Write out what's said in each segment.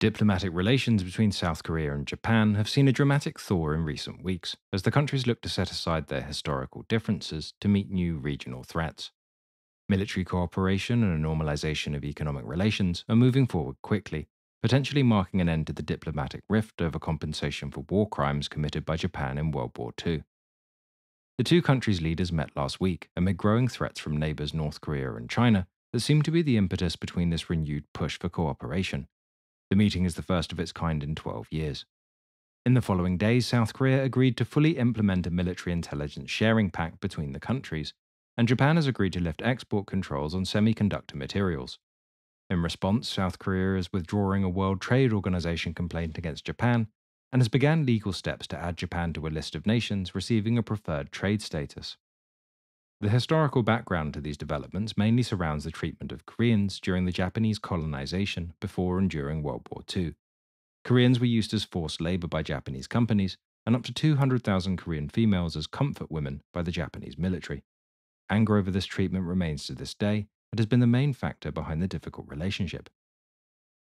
Diplomatic relations between South Korea and Japan have seen a dramatic thaw in recent weeks as the countries look to set aside their historical differences to meet new regional threats. Military cooperation and a normalization of economic relations are moving forward quickly, potentially marking an end to the diplomatic rift over compensation for war crimes committed by Japan in World War II. The two countries' leaders met last week amid growing threats from neighbours North Korea and China that seem to be the impetus between this renewed push for cooperation. The meeting is the first of its kind in 12 years. In the following days, South Korea agreed to fully implement a military intelligence sharing pact between the countries, and Japan has agreed to lift export controls on semiconductor materials. In response, South Korea is withdrawing a World Trade Organization complaint against Japan and has begun legal steps to add Japan to a list of nations receiving a preferred trade status. The historical background to these developments mainly surrounds the treatment of Koreans during the Japanese colonization before and during World War II. Koreans were used as forced labor by Japanese companies, and up to 200,000 Korean females as comfort women by the Japanese military. Anger over this treatment remains to this day and has been the main factor behind the difficult relationship.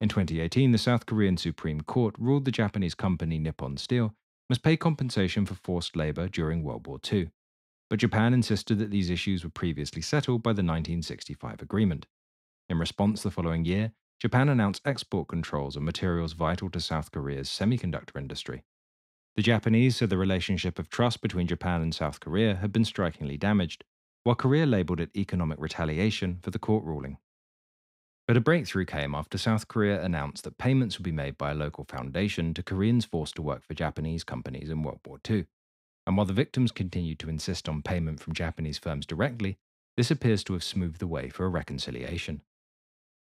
In 2018, the South Korean Supreme Court ruled the Japanese company Nippon Steel must pay compensation for forced labor during World War II. But Japan insisted that these issues were previously settled by the 1965 agreement. In response, the following year, Japan announced export controls on materials vital to South Korea's semiconductor industry. The Japanese said the relationship of trust between Japan and South Korea had been strikingly damaged, while Korea labeled it economic retaliation for the court ruling. But a breakthrough came after South Korea announced that payments would be made by a local foundation to Koreans forced to work for Japanese companies in World War II. And while the victims continued to insist on payment from Japanese firms directly, this appears to have smoothed the way for a reconciliation.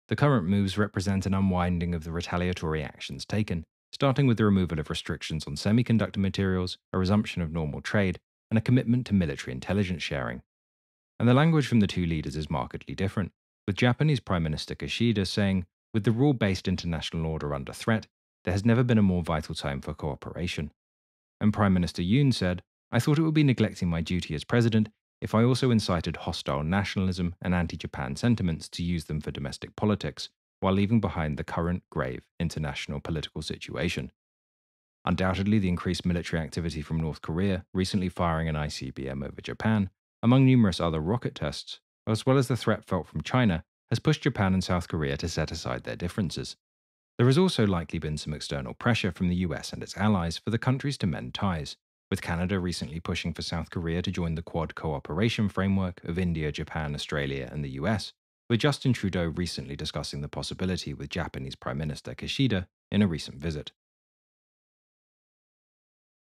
The current moves represent an unwinding of the retaliatory actions taken, starting with the removal of restrictions on semiconductor materials, a resumption of normal trade, and a commitment to military intelligence sharing. And the language from the two leaders is markedly different, with Japanese Prime Minister Kishida saying, "With the rule-based international order under threat, there has never been a more vital time for cooperation." And Prime Minister Yoon said, "I thought it would be neglecting my duty as president if I also incited hostile nationalism and anti-Japan sentiments to use them for domestic politics, while leaving behind the current grave international political situation." Undoubtedly, the increased military activity from North Korea, recently firing an ICBM over Japan, among numerous other rocket tests, as well as the threat felt from China, has pushed Japan and South Korea to set aside their differences. There has also likely been some external pressure from the US and its allies for the countries to mend ties, with Canada recently pushing for South Korea to join the Quad cooperation framework of India, Japan, Australia, and the US, with Justin Trudeau recently discussing the possibility with Japanese Prime Minister Kishida in a recent visit.